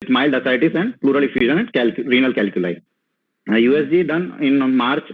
mild ascites and pleural effusion and renal calculi. USG done in March.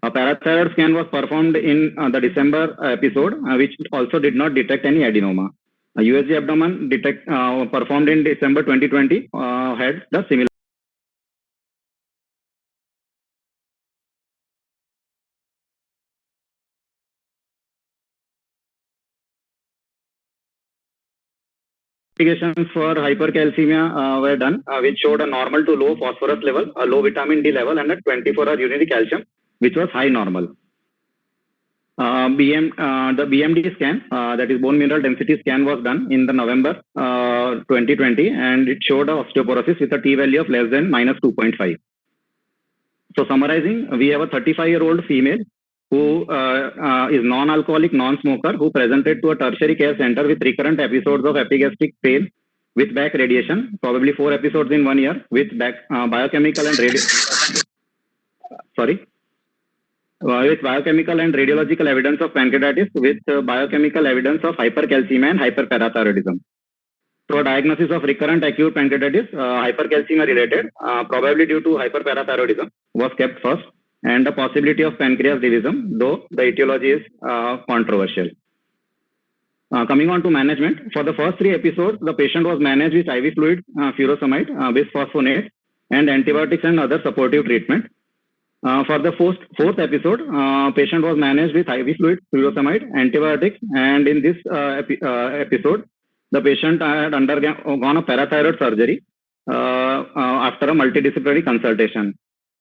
A parathyroid scan was performed in the December episode, which also did not detect any adenoma. USG abdomen performed in December 2020 had the similar investigations for hypercalcemia were done, which showed a normal to low phosphorus level, a low vitamin D level, and a 24-hour urinary calcium, which was high normal. The BMD scan, that is bone mineral density scan, was done in the November 2020, and it showed osteoporosis with a t-value of less than -2.5. So summarizing, we have a 35-year-old female who is non-alcoholic, non-smoker, who presented to a tertiary care center with recurrent episodes of epigastric pain with back radiation, probably 4 episodes in 1 year, with back biochemical and with biochemical and radiological evidence of pancreatitis, with biochemical evidence of hypercalcemia and hyperparathyroidism. So a diagnosis of recurrent acute pancreatitis, hypercalcemia related, probably due to hyperparathyroidism, was kept first, and the possibility of pancreas divisum, though the etiology is controversial. Coming on to management, for the first 3 episodes, the patient was managed with IV fluid, furosemide, bisphosphonate, and antibiotics and other supportive treatment. For the fourth episode, patient was managed with IV fluid, furosemide, antibiotics, and in this episode, the patient had undergone a parathyroid surgery after a multidisciplinary consultation.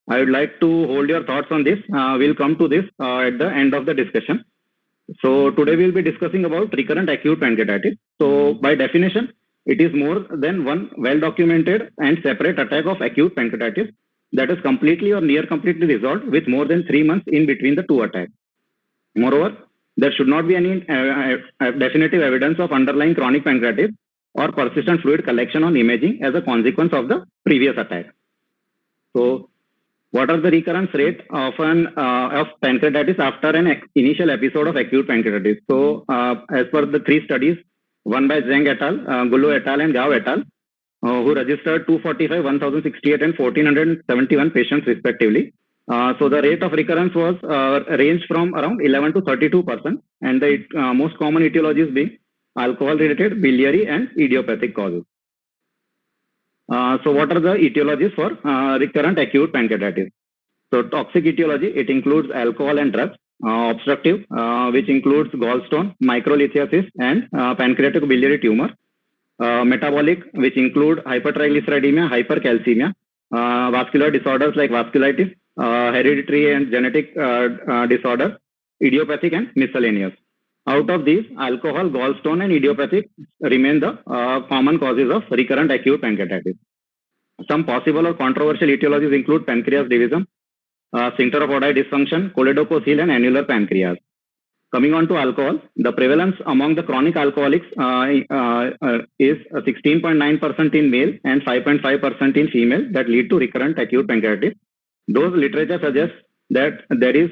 I would like to hold your thoughts on this. We'll come to this at the end of the discussion. So today we'll be discussing about recurrent acute pancreatitis. So by definition, it is more than one well-documented and separate attack of acute pancreatitis that is completely or near completely resolved with more than 3 months in between the 2 attacks. Moreover, there should not be any definitive evidence of underlying chronic pancreatitis or persistent fluid collection on imaging as a consequence of the previous attack. So, what are the recurrence rate of pancreatitis after an initial episode of acute pancreatitis? So, as per the 3 studies, one by Zhang et al., Gulu et al., and Gao et al., who registered 245, 1068, and 1471 patients respectively. So the rate of recurrence was ranged from around 11 to 32%, and the most common etiologies being alcohol-related, biliary, and idiopathic causes. So what are the etiologies for recurrent acute pancreatitis? So toxic etiology, it includes alcohol and drugs. Obstructive, which includes gallstone, microlithiasis, and pancreatic biliary tumor. Metabolic, which include hypertriglyceridemia, hypercalcemia, vascular disorders like vasculitis, hereditary and genetic disorder, idiopathic, and miscellaneous. Out of these, alcohol, gallstone, and idiopathic remain the common causes of recurrent acute pancreatitis. Some possible or controversial etiologies include pancreas divisum, sphincter of Oddi dysfunction, choledochocele, and annular pancreas. Coming on to alcohol, the prevalence among the chronic alcoholics is 16.9% in male and 5.5% in female that lead to recurrent acute pancreatitis. Those literature suggests that there is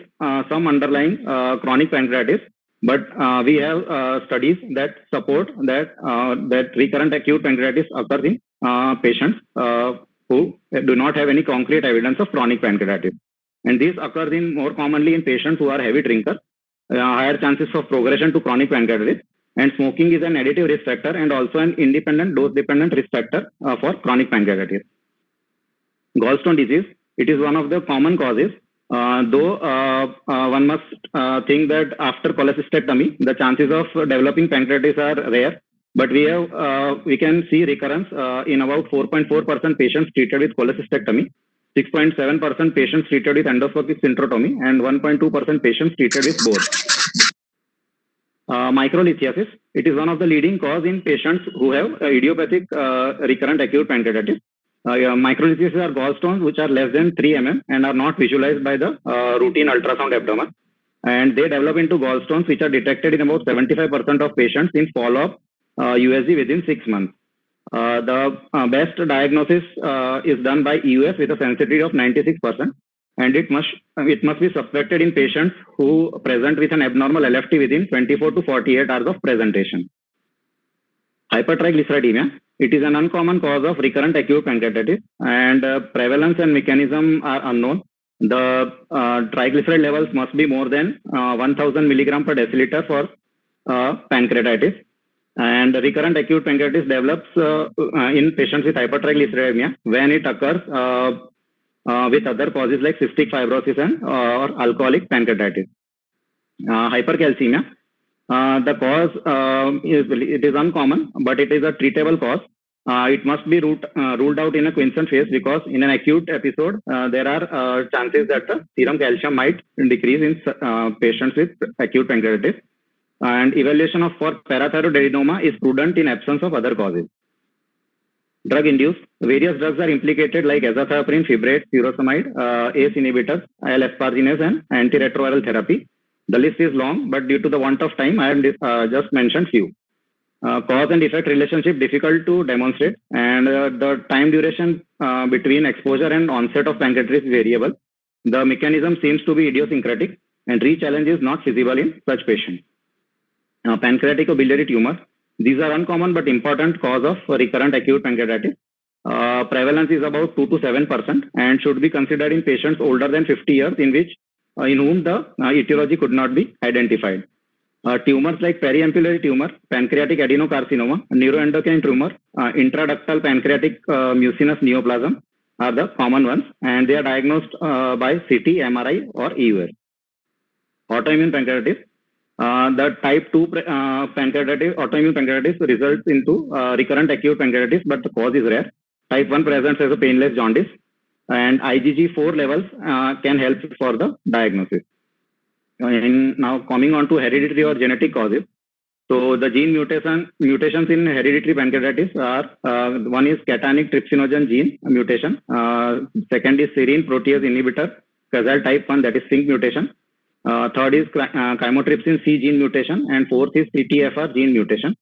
some underlying chronic pancreatitis, but we have studies that support that that recurrent acute pancreatitis occurs in patients who do not have any concrete evidence of chronic pancreatitis. And this occurs in more commonly in patients who are heavy drinkers, higher chances of progression to chronic pancreatitis, and smoking is an additive risk factor and also an independent dose-dependent risk factor for chronic pancreatitis. Gallstone disease, it is one of the common causes, though one must think that after cholecystectomy, the chances of developing pancreatitis are rare, but we can see recurrence in about 4.4% patients treated with cholecystectomy, 6.7% patients treated with endoscopic sphincterotomy, and 1.2% patients treated with both. Microlithiasis, it is one of the leading cause in patients who have idiopathic recurrent acute pancreatitis. Microlithiasis are gallstones which are less than 3 mm and are not visualized by the routine ultrasound abdomen. And they develop into gallstones which are detected in about 75% of patients in follow-up USG within 6 months. The best diagnosis is done by EUS with a sensitivity of 96%, and it must be suspected in patients who present with an abnormal LFT within 24 to 48 hours of presentation. Hypertriglyceridemia. It is an uncommon cause of recurrent acute pancreatitis, and prevalence and mechanism are unknown. The triglyceride levels must be more than 1000 milligram per deciliter for pancreatitis. And recurrent acute pancreatitis develops in patients with hypertriglyceridemia when it occurs with other causes like cystic fibrosis and or alcoholic pancreatitis. Hypercalcemia. The cause is uncommon, but it is a treatable cause. It must be ruled out in a quiescent phase, because in an acute episode, there are chances that the serum calcium might decrease in patients with acute pancreatitis. And evaluation for parathyroidadenoma is prudent in absence of other causes. Drug induced. Various drugs are implicated like azathioprine, fibrates, furosemide, ACE inhibitors, L-asparginase, and antiretroviral therapy. The list is long, but due to the want of time, I have just mentioned few. Cause and effect relationship difficult to demonstrate, and the time duration between exposure and onset of pancreatitis is variable. The mechanism seems to be idiosyncratic, and re-challenge is not feasible in such patients. Pancreatic or biliary tumor. These are uncommon but important cause of recurrent acute pancreatitis. Prevalence is about 2 to 7% and should be considered in patients older than 50 years in whom the etiology could not be identified. Tumors like periampullary tumor, pancreatic adenocarcinoma, neuroendocrine tumor, intraductal pancreatic mucinous neoplasm are the common ones, and they are diagnosed by CT, MRI, or EUS. Autoimmune pancreatitis. The type 2 autoimmune pancreatitis results into recurrent acute pancreatitis, but the cause is rare. Type 1 presents as a painless jaundice, and IgG4 levels can help for the diagnosis. Now coming on to hereditary or genetic causes. So the gene mutations in hereditary pancreatitis are one is catanic trypsinogen gene mutation, second is serine protease inhibitor, Casal type 1, that is SYNC mutation. Third is chymotrypsin C gene mutation, and fourth is CTFR gene mutation.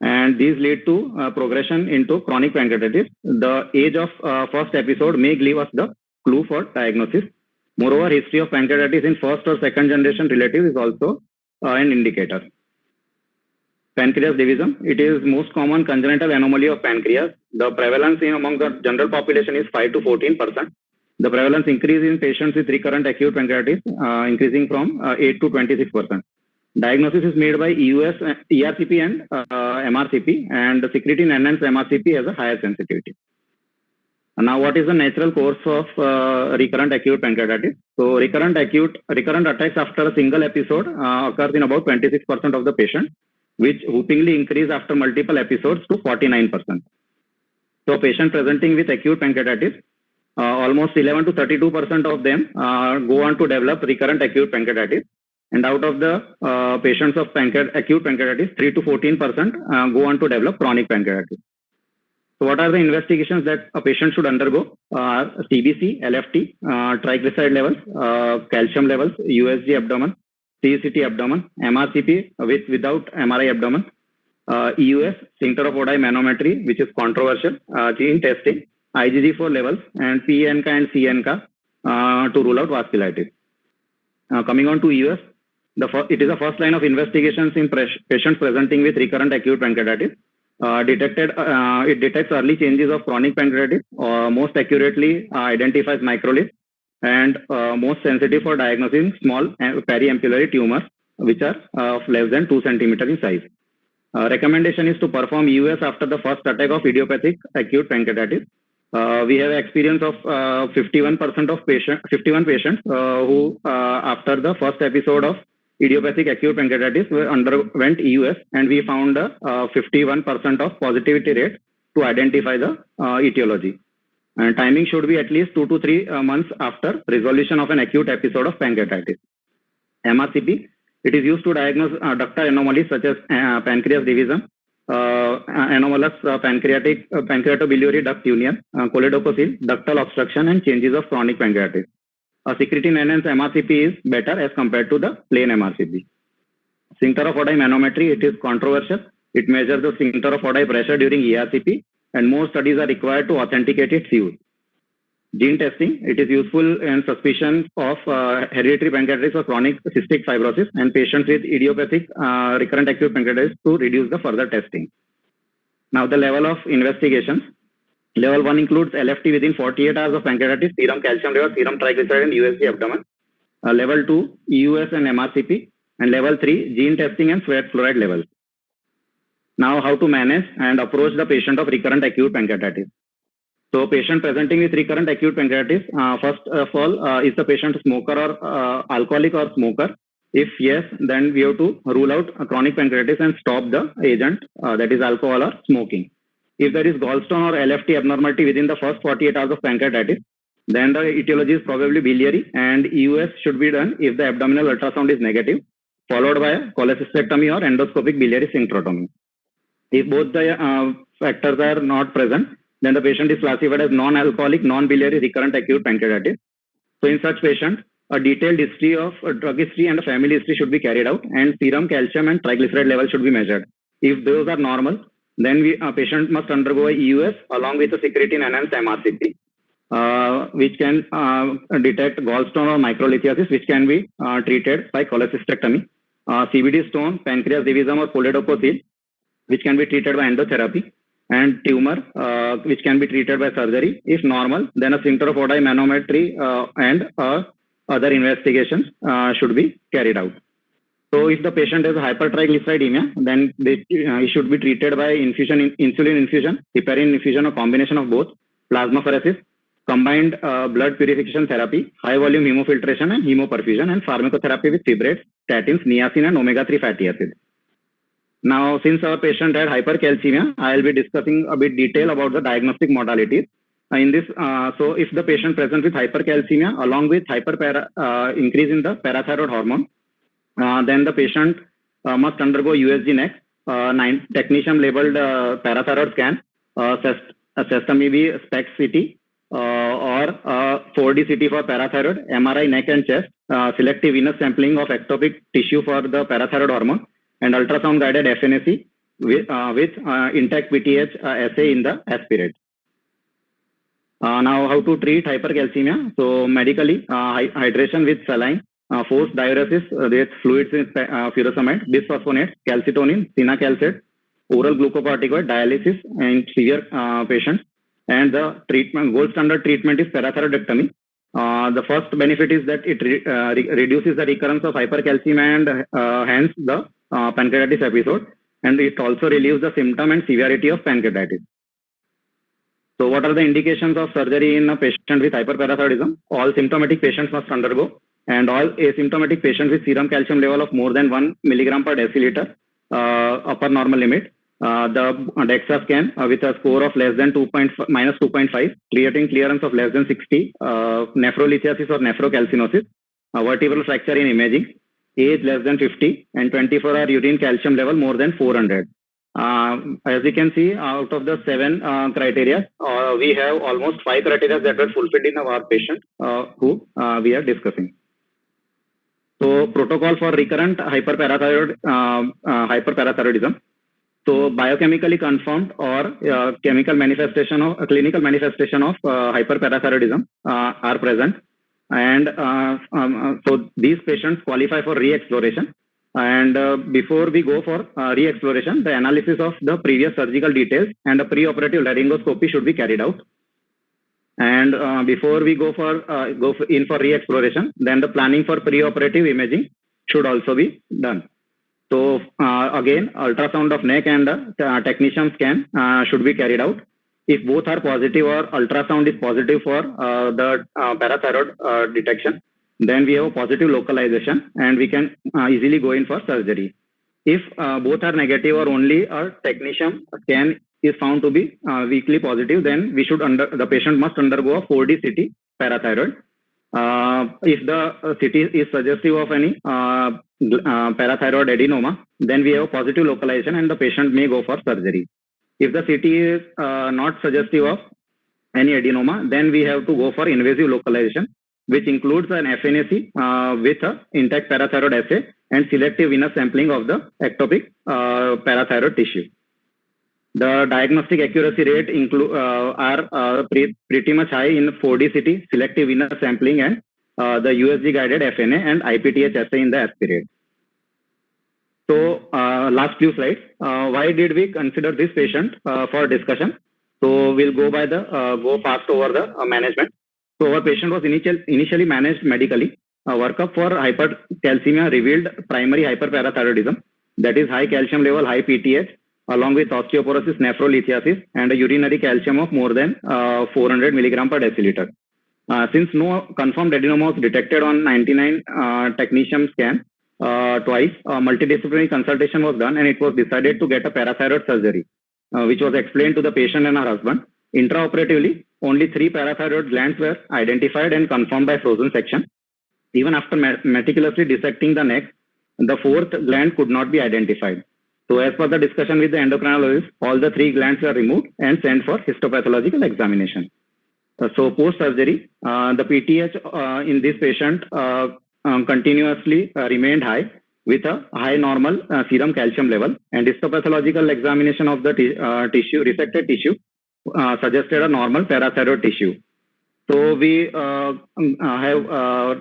And these lead to progression into chronic pancreatitis. The age of first episode may give us the clue for diagnosis. Moreover, history of pancreatitis in first or second generation relatives is also an indicator. Pancreas division. It is most common congenital anomaly of pancreas. The prevalence among the general population is 5 to 14%. The prevalence increase in patients with recurrent acute pancreatitis, increasing from 8 to 26%. Diagnosis is made by EUS, ERCP and MRCP, and the secretin enhanced MRCP has a higher sensitivity. Now, what is the natural course of recurrent acute pancreatitis? So, recurrent attacks after a single episode occurs in about 26% of the patients, which whoopingly increase after multiple episodes to 49%. So, patient presenting with acute pancreatitis, almost 11 to 32% of them go on to develop recurrent acute pancreatitis. And out of the patients of acute pancreatitis, 3 to 14% go on to develop chronic pancreatitis. So what are the investigations that a patient should undergo? CBC, LFT, triglyceride levels, calcium levels, USG abdomen, CECT abdomen, MRCP without MRI abdomen, EUS, sphincter of Oddi manometry, which is controversial, gene testing, IgG4 levels, and PNK and CNK to rule out vasculitis. Coming on to EUS, it is the first line of investigations in patients presenting with recurrent acute pancreatitis. It detects early changes of chronic pancreatitis, most accurately identifies microliths, and most sensitive for diagnosing small periampullary tumors, which are of less than 2 centimeters in size. Recommendation is to perform EUS after the first attack of idiopathic acute pancreatitis. We have experience of 51 patients who, after the first episode of idiopathic acute pancreatitis, underwent EUS, and we found a 51% of positivity rate to identify the etiology. And timing should be at least 2 to 3 months after resolution of an acute episode of pancreatitis. MRCP, it is used to diagnose ductal anomalies such as pancreas division, anomalous pancreatobiliary duct union, choledococele, ductal obstruction, and changes of chronic pancreatitis. A secretin enhanced MRCP is better as compared to the plain MRCP. Sphincter of Oddi manometry, it is controversial. It measures the sphincter of Oddi pressure during ERCP, and more studies are required to authenticate its use. Gene testing, it is useful in suspicion of hereditary pancreatitis or chronic cystic fibrosis and patients with idiopathic recurrent acute pancreatitis to reduce the further testing. Now the level of investigations. Level 1 includes LFT within 48 hours of pancreatitis, serum calcium level, serum triglyceride and USG abdomen. Level 2, EUS and MRCP. And level 3, gene testing and sweat fluoride levels. Now how to manage and approach the patient of recurrent acute pancreatitis. So patient presenting with recurrent acute pancreatitis, first of all, is the patient a smoker or alcoholic or smoker? If yes, then we have to rule out chronic pancreatitis and stop the agent, that is alcohol or smoking. If there is gallstone or LFT abnormality within the first 48 hours of pancreatitis, then the etiology is probably biliary and EUS should be done if the abdominal ultrasound is negative, followed by cholecystectomy or endoscopic biliary sphincterotomy. If both the factors are not present, then the patient is classified as non-alcoholic, non-biliary recurrent acute pancreatitis. So in such patient, a detailed history of drug history and a family history should be carried out, and serum calcium and triglyceride level should be measured. If those are normal, then a patient must undergo a EUS along with a secretin enhanced MRCP, which can detect gallstone or microlithiasis, which can be treated by cholecystectomy. CVD stone, pancreas divisum or choledococele, which can be treated by endotherapy, and tumor, which can be treated by surgery. If normal, then a sphincter of Oddi manometry and other investigations should be carried out. So if the patient has hypertriglyceridemia, then he should be treated by insulin infusion, heparin infusion or combination of both, plasmapheresis, combined blood purification therapy, high volume hemofiltration and hemoperfusion, and pharmacotherapy with fibrates, statins, niacin and omega-3 fatty acids. Now, since our patient had hypercalcemia, I will be discussing a bit detail about the diagnostic modalities. In this, so if the patient presents with hypercalcemia along with increase in the parathyroid hormone, then the patient must undergo USG next, technetium labeled parathyroid scan, sesame SPECT CT, or 4D CT for parathyroid, MRI neck and chest, selective venous sampling of ectopic tissue for the parathyroid hormone, and ultrasound guided FNAC with intact PTH assay in the aspirate. Now, how to treat hypercalcemia? So medically, hydration with saline, forced diuresis with fluids with furosemide, bisphosphonates, calcitonin, cinacalcet, oral glucocorticoid, dialysis in severe patients. And the treatment, gold standard treatment is parathyroidectomy. The first benefit is that it reduces the recurrence of hypercalcemia and hence the pancreatitis episode, and it also relieves the symptom and severity of pancreatitis. So what are the indications of surgery in a patient with hyperparathyroidism? All symptomatic patients must undergo, and all asymptomatic patients with serum calcium level of more than 1 milligram per deciliter, upper normal limit, the DEXA scan with a score of less than minus 2.5, creating clearance of less than 60, nephrolithiasis or nephrocalcinosis, vertebral fracture in imaging, age less than 50, and 24-hour urine calcium level more than 400. As you can see, out of the 7 criteria, we have almost 5 criteria that were fulfilled in our patient who we are discussing. So protocol for recurrent hyperparathyroidism. So biochemically confirmed or clinical manifestation of hyperparathyroidism are present, and so these patients qualify for re-exploration. And before we go for re-exploration, the analysis of the previous surgical details and the pre-operative laryngoscopy should be carried out. And before we go in for re-exploration, then the planning for pre-operative imaging should also be done. So again, ultrasound of neck and technetium scan should be carried out. If both are positive or ultrasound is positive for the parathyroid detection, then we have a positive localization and we can easily go in for surgery. If both are negative or only a technetium scan is found to be weakly positive, then we should the patient must undergo a 4D CT parathyroid. If the CT is suggestive of any parathyroid adenoma, then we have positive localization and the patient may go for surgery. If the CT is not suggestive of any adenoma, then we have to go for invasive localization, which includes an FNAC with an intact parathyroid assay and selective venous sampling of the ectopic parathyroid tissue. The diagnostic accuracy rate are pretty much high in 4D-CT, selective venous sampling, and the USG guided FNA and IPTH assay in the aspirate. So last few slides. Why did we consider this patient for discussion? So we'll go fast over the management. So our patient was initially managed medically. A workup for hypercalcemia revealed primary hyperparathyroidism, that is high calcium level, high PTH, along with osteoporosis, nephrolithiasis, and a urinary calcium of more than 400 milligram per deciliter. Since no confirmed adenoma was detected on 99 technetium scan, twice, multidisciplinary consultation was done, and it was decided to get a parathyroid surgery, which was explained to the patient and her husband. Intraoperatively, only 3 parathyroid glands were identified and confirmed by frozen section. Even after meticulously dissecting the neck, the 4th gland could not be identified. So as per the discussion with the endocrinologist, all the 3 glands were removed and sent for histopathological examination. So post-surgery, the PTH in this patient continuously remained high with a high normal serum calcium level, and histopathological examination of the resected tissue suggested a normal parathyroid tissue. So we have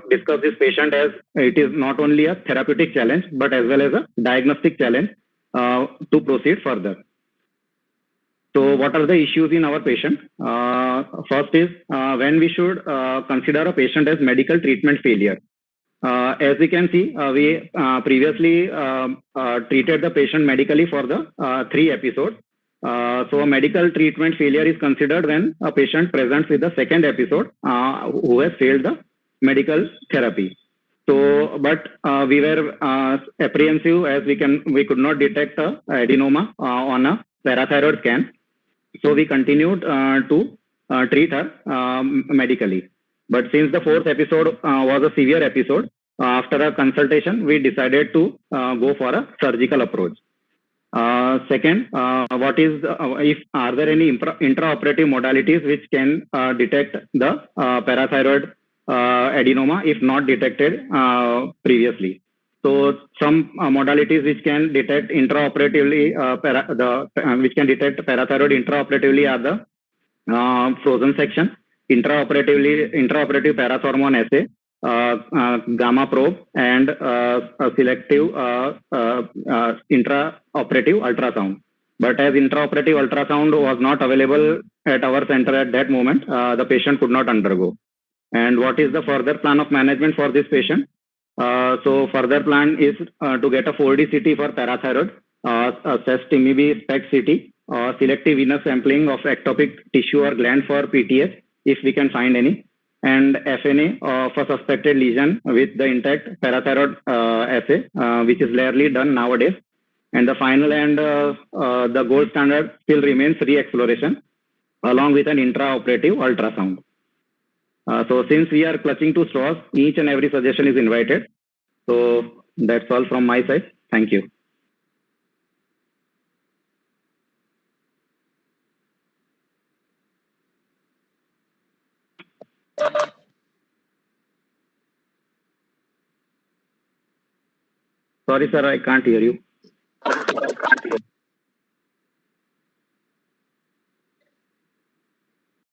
discussed this patient as it is not only a therapeutic challenge but as well as a diagnostic challenge to proceed further. So what are the issues in our patient? First is when we should consider a patient as medical treatment failure. As we can see, we previously treated the patient medically for the 3 episodes. So a medical treatment failure is considered when a patient presents with the 2nd episode who has failed the medical therapy. So, but we were apprehensive as we could not detect a adenoma on a parathyroid scan. So we continued to treat her medically. But since the 4th episode was a severe episode, after a consultation, we decided to go for a surgical approach. Second, what is if are there any intraoperative modalities which can detect the parathyroid adenoma if not detected previously? So some modalities which can detect intraoperatively which can detect parathyroid intraoperatively are the frozen section, intraoperative parathormone assay, gamma probe, and selective intraoperative ultrasound. But as intraoperative ultrasound was not available at our center at that moment, the patient could not undergo. And what is the further plan of management for this patient? So further plan is to get a 4D-CT for parathyroid, assess TIMI-B SPECT-CT, selective venous sampling of ectopic tissue or gland for PTH if we can find any, and FNA for suspected lesion with the intact parathyroid assay, which is rarely done nowadays. And the final and the gold standard still remains re-exploration along with an intraoperative ultrasound. So since we are clutching to straws, each and every suggestion is invited. So that's all from my side. Thank you. Sorry, sir, I can't hear you.